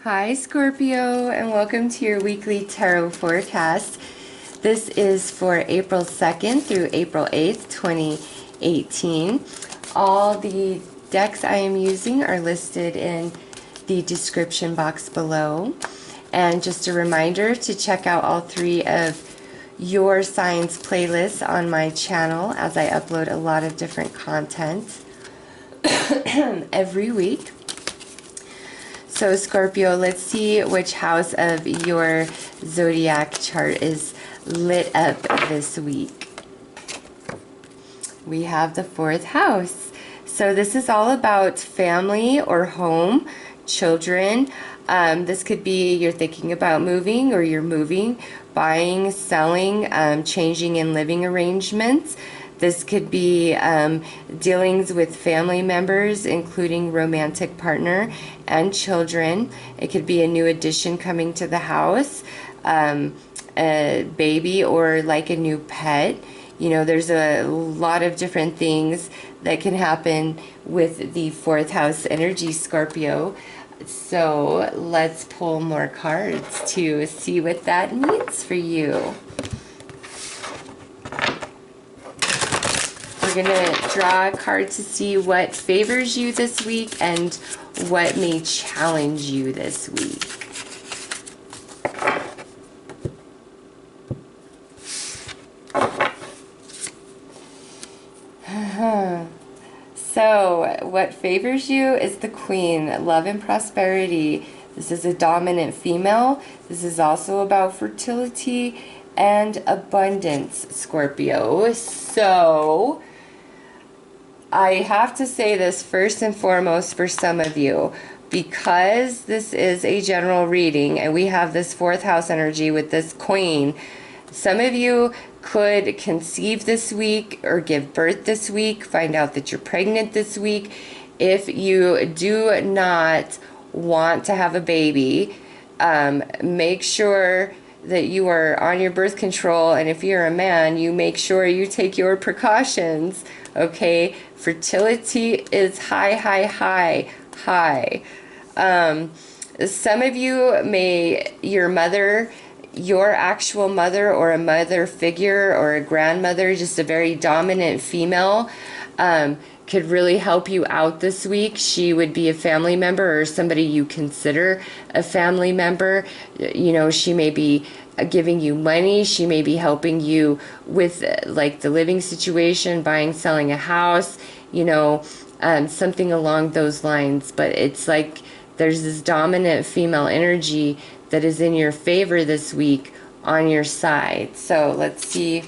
Hi Scorpio, and welcome to your weekly tarot forecast. This is for April 2nd through April 8th, 2018. All the decks I am using are listed in the description box below. And just a reminder to check out all three of your signs playlists on my channel, as I upload a lot of different content every week. So Scorpio, let's see which house of your zodiac chart is lit up this week. We have the 4th house. So this is all about family or home, children. This could be you're thinking about moving, or you're moving, buying, selling, changing in living arrangements. This could be dealings with family members, including romantic partner and children. It could be a new addition coming to the house, a baby, or like a new pet. You know, there's a lot of different things that can happen with the 4th house energy, Scorpio. So let's pull more cards to see what that means for you. We're going to draw a card to see what favors you this week and what may challenge you this week. So, what favors you is the Queen, love and prosperity. This is a dominant female. This is also about fertility and abundance, Scorpio. So, I have to say this first and foremost for some of you, because this is a general reading and we have this 4th house energy with this Queen. Some of you could conceive this week or give birth this week, find out that you're pregnant this week. If you do not want to have a baby, make sure that you are on your birth control, and if you're a man, you make sure you take your precautions, okay? Fertility is high. Some of you may, your actual mother, or a mother figure, or a grandmother, just a very dominant female, could really help you out this week. She would be a family member or somebody you consider a family member. You know, she may be giving you money. She may be helping you with like the living situation, buying, selling a house, you know, something along those lines. But it's like there's this dominant female energy that is in your favor this week on your side. So let's see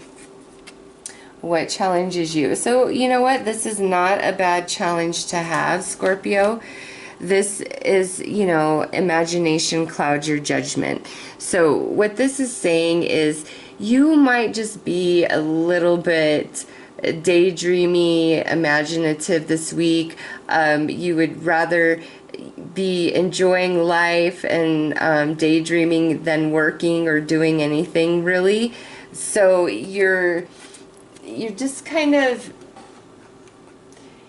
what challenges you. So you know what? This is not a bad challenge to have, Scorpio. This is, you know, imagination clouds your judgment. So what this is saying is you might just be a little bit daydreamy, imaginative this week. You would rather be enjoying life and daydreaming than working or doing anything really. So you're just kind of,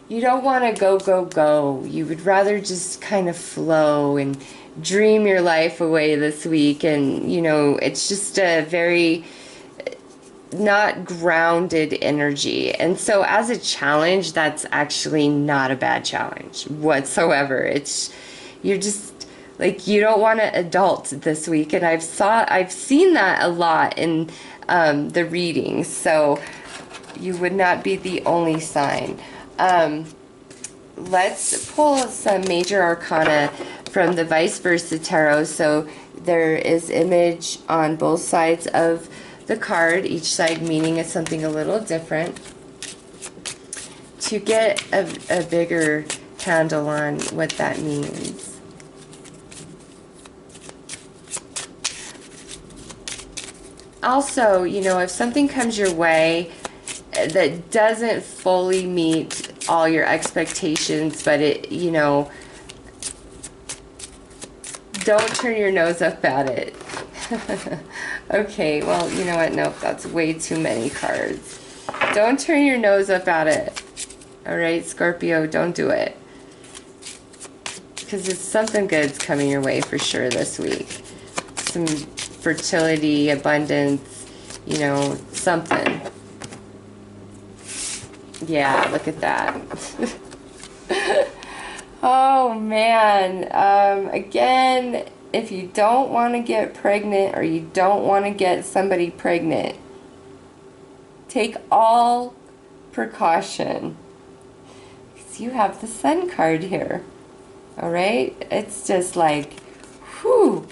you don't want to go. You would rather just kind of flow and dream your life away this week. And, you know, it's just a very not grounded energy. And so as a challenge, that's actually not a bad challenge whatsoever. You're just like, you don't want to adult this week. And I've seen that a lot in the readings. So you would not be the only sign. Let's pull some major arcana from the Vice Versa Tarot. So there is image on both sides of the card, each side meaning something a little different, to get a bigger handle on what that means. Also, you know, if something comes your way that doesn't fully meet all your expectations, but it, you know, don't turn your nose up at it. Okay, well, you know what? Nope, that's way too many cards. Don't turn your nose up at it. All right, Scorpio, don't do it. because it's something good's coming your way for sure this week. Some fertility, abundance, you know, something. Yeah, look at that. Oh man. Again, if you don't want to get pregnant or you don't want to get somebody pregnant, take all precaution. Because you have the Sun card here. Alright? It's just like, whew.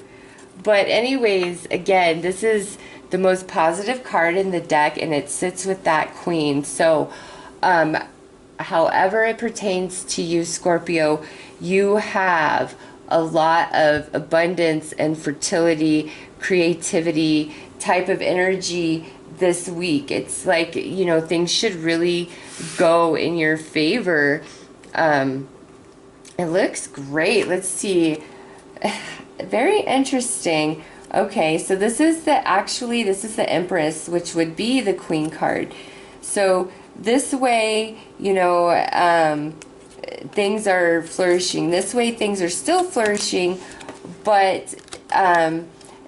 But anyways, again, this is the most positive card in the deck, and it sits with that Queen. So, however it pertains to you, Scorpio, you have a lot of abundance and fertility, creativity type of energy this week. It's like, you know, things should really go in your favor. It looks great. Let's see. Very interesting. Okay, so this is the Empress, which would be the Queen card. So this way, you know, things are flourishing. This way, things are still flourishing, but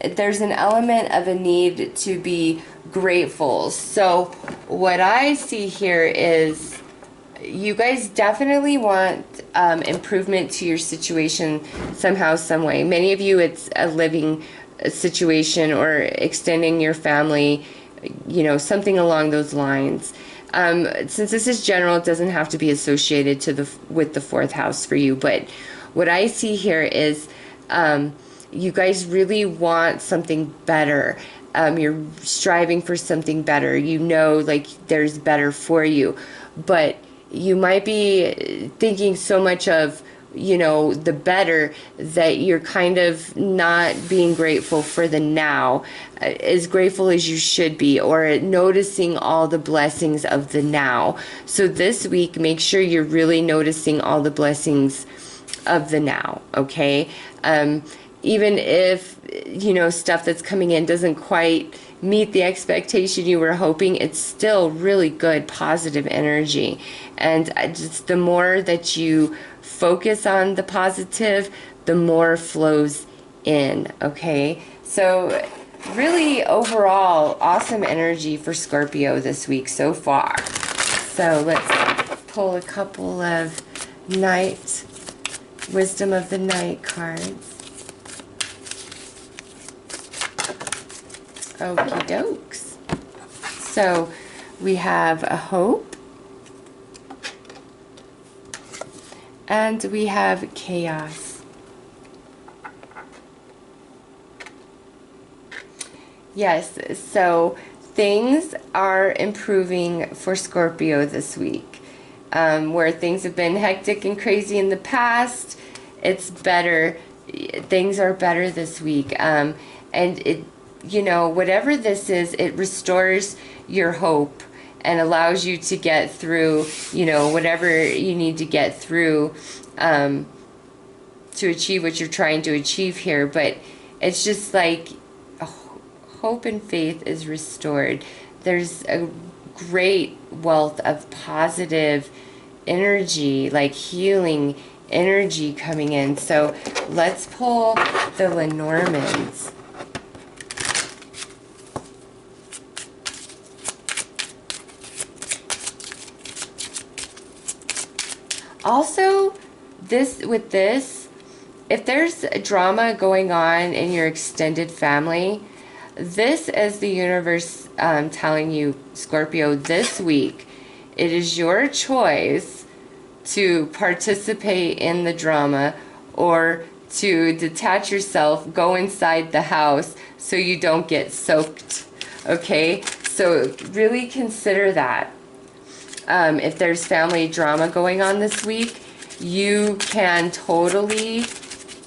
there's an element of a need to be grateful. So what I see here is you guys definitely want improvement to your situation somehow, some way. Many of you, it's a living situation or extending your family, you know, something along those lines. Since this is general, it doesn't have to be associated to with the 4th house for you. But what I see here is you guys really want something better. You're striving for something better. You know, like there's better for you. But you might be thinking so much of, you know, the better that you're kind of not being grateful for the now, as grateful as you should be, or noticing all the blessings of the now. So this week, make sure you're really noticing all the blessings of the now, okay? Even if, you know, stuff that's coming in doesn't quite meet the expectation you were hoping, it's still really good, positive energy. And just the more that you focus on the positive, the more flows in, okay? So really overall, awesome energy for Scorpio this week so far. So let's pull a couple of Wisdom of the Night cards. Okie dokes. So we have a hope, and we have chaos. Yes, so things are improving for Scorpio this week. Where things have been hectic and crazy in the past, it's better. Things are better this week. And it, you know, whatever this is, it restores your hope and allows you to get through, you know, whatever you need to get through to achieve what you're trying to achieve here. But it's just like hope and faith is restored. There's a great wealth of positive energy, like healing energy coming in. So let's pull the Lenormands. Also, with this, if there's a drama going on in your extended family, this is the universe telling you, Scorpio, this week, it is your choice to participate in the drama or to detach yourself, go inside the house so you don't get soaked, okay? So really consider that. If there's family drama going on this week, you can totally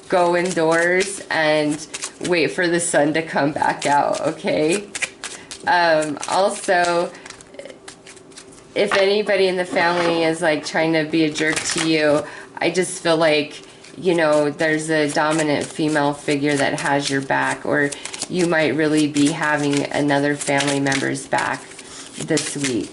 go indoors and wait for the sun to come back out, okay? Also, if anybody in the family is like trying to be a jerk to you, I just feel like, you know, there's a dominant female figure that has your back, or you might really be having another family member's back this week.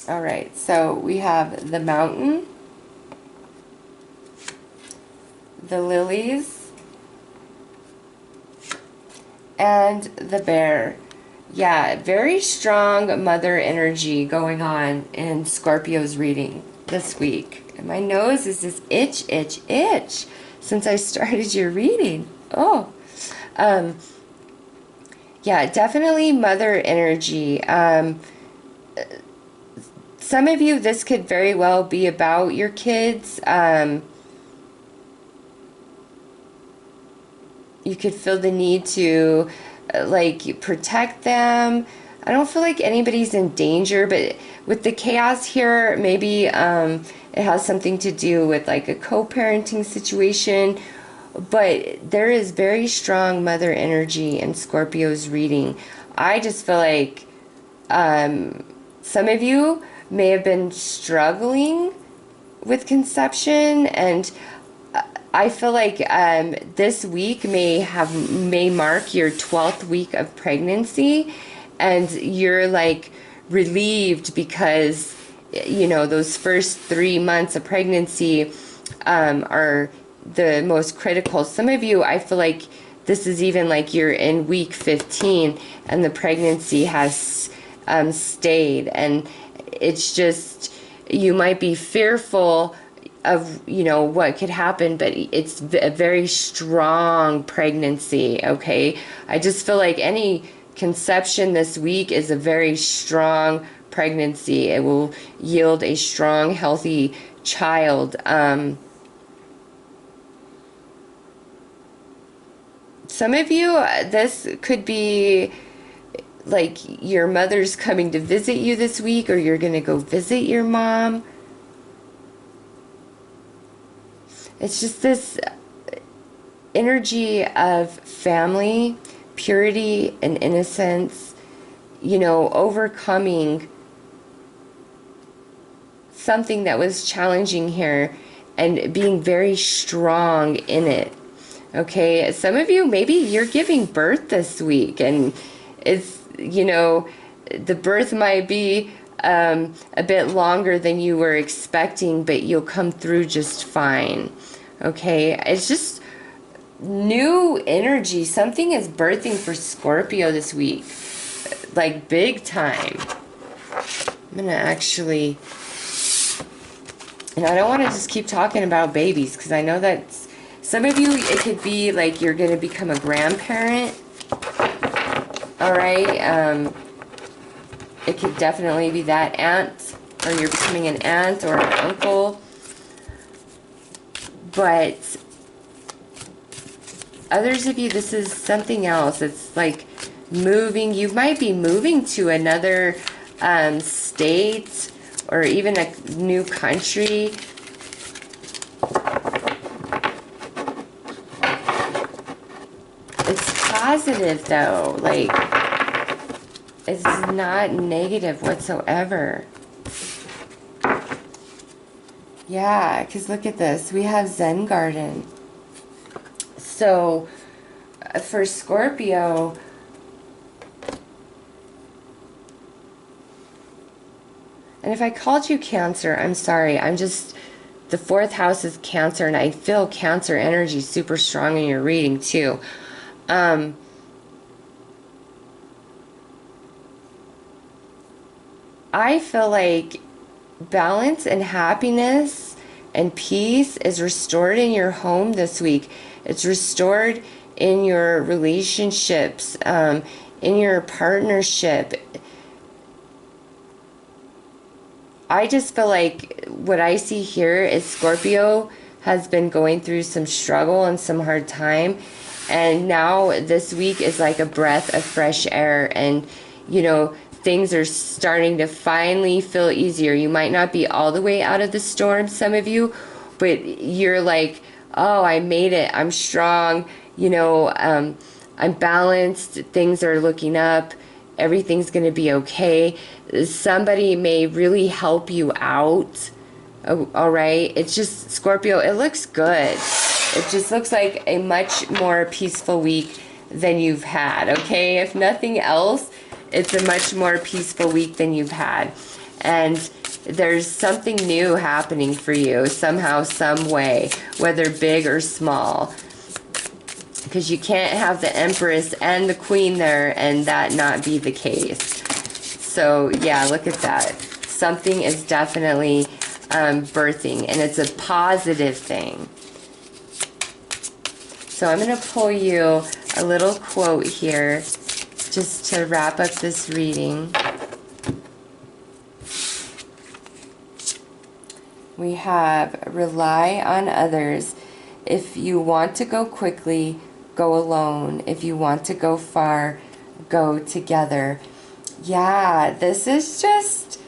All right, so we have the mountain, the lilies, and the bear. Yeah, very strong mother energy going on in Scorpio's reading this week. And my nose is just itch, itch, itch since I started your reading. Oh, yeah, definitely mother energy. Some of you, this could very well be about your kids. You could feel the need to like protect them. I don't feel like anybody's in danger, but with the chaos here, maybe it has something to do with like a co-parenting situation. But there is very strong mother energy in Scorpio's reading. I just feel like some of you may have been struggling with conception, and I feel like this week may mark your 12th week of pregnancy, and you're like relieved because you know those first 3 months of pregnancy are the most critical. Some of you, I feel like this is even like you're in week 15 and the pregnancy has stayed, and it's just you might be fearful of, you know, what could happen, but it's a very strong pregnancy. Okay, I just feel like any conception this week is a very strong pregnancy. It will yield a strong, healthy child. Some of you, this could be like your mother's coming to visit you this week, or you're going to go visit your mom. It's just this energy of family, purity, and innocence, you know, overcoming something that was challenging here and being very strong in it. Okay, some of you, maybe you're giving birth this week, and it's, you know, the birth might be a bit longer than you were expecting, but you'll come through just fine. Okay, it's just new energy. Something is birthing for Scorpio this week, like big time. I'm gonna actually, and I don't want to just keep talking about babies, because I know that some of you, it could be like you're going to become a grandparent. All right. It could definitely be that aunt, or you're becoming an aunt or an uncle. But others of you, this is something else. It's like moving. You might be moving to another state or even a new country. It's positive though, like it's not negative whatsoever. Yeah, because look at this. We have Zen Garden. So for Scorpio, and if I called you Cancer, I'm sorry. I'm just, the 4th house is Cancer, and I feel Cancer energy super strong in your reading too. I feel like balance and happiness and peace is restored in your home this week. It's restored in your relationships, in your partnership. I just feel like what I see here is Scorpio has been going through some struggle and some hard time. And now this week is like a breath of fresh air. And, you know, things are starting to finally feel easier. You might not be all the way out of the storm, some of you, but you're like, oh, I made it. I'm strong. You know, I'm balanced. Things are looking up. Everything's going to be okay. Somebody may really help you out. Oh, all right. It's just, Scorpio, it looks good. It just looks like a much more peaceful week than you've had. Okay. If nothing else, it's a much more peaceful week than you've had. and there's something new happening for you somehow, some way, whether big or small. Because you can't have the Empress and the Queen there and that not be the case. So yeah, look at that. Something is definitely birthing, and it's a positive thing. So I'm going to pull you a little quote here just to wrap up this reading. We have rely on others. If you want to go quickly, go alone. If you want to go far, go together. Yeah, this is just,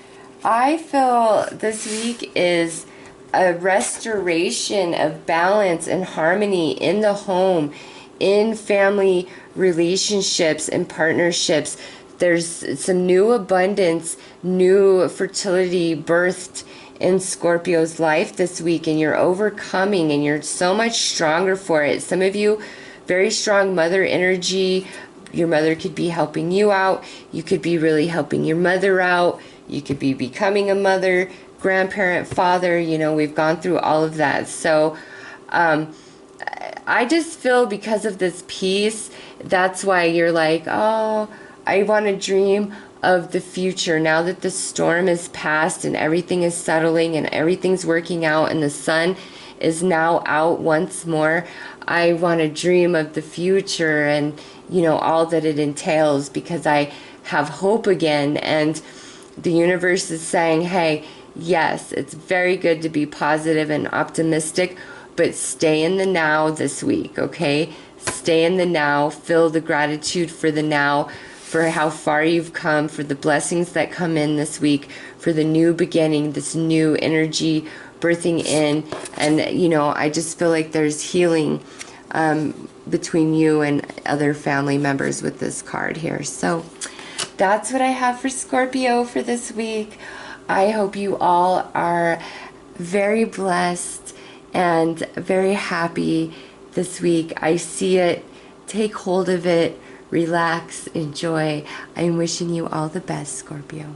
I feel this week is a restoration of balance and harmony in the home, in family relationships and partnerships. There's some new abundance, new fertility birthed in Scorpio's life this week, and you're overcoming, and you're so much stronger for it. Some of you, very strong mother energy. Your mother could be helping you out. You could be really helping your mother out. You could be becoming a mother, grandparent, father. You know, we've gone through all of that. So I just feel because of this piece, that's why you're like, oh, I want to dream of the future now that the storm is past and everything is settling and everything's working out and the sun is now out once more. I want to dream of the future and, you know, all that it entails, because I have hope again. And the universe is saying, hey, yes, it's very good to be positive and optimistic, but stay in the now this week, okay? Stay in the now. Feel the gratitude for the now, for how far you've come, for the blessings that come in this week, for the new beginning, this new energy birthing in. And, you know, I just feel like there's healing between you and other family members with this card here. So that's what I have for Scorpio for this week. I hope you all are very blessed and very happy this week. I see it. Take hold of it. Relax. Enjoy. I'm wishing you all the best, Scorpio.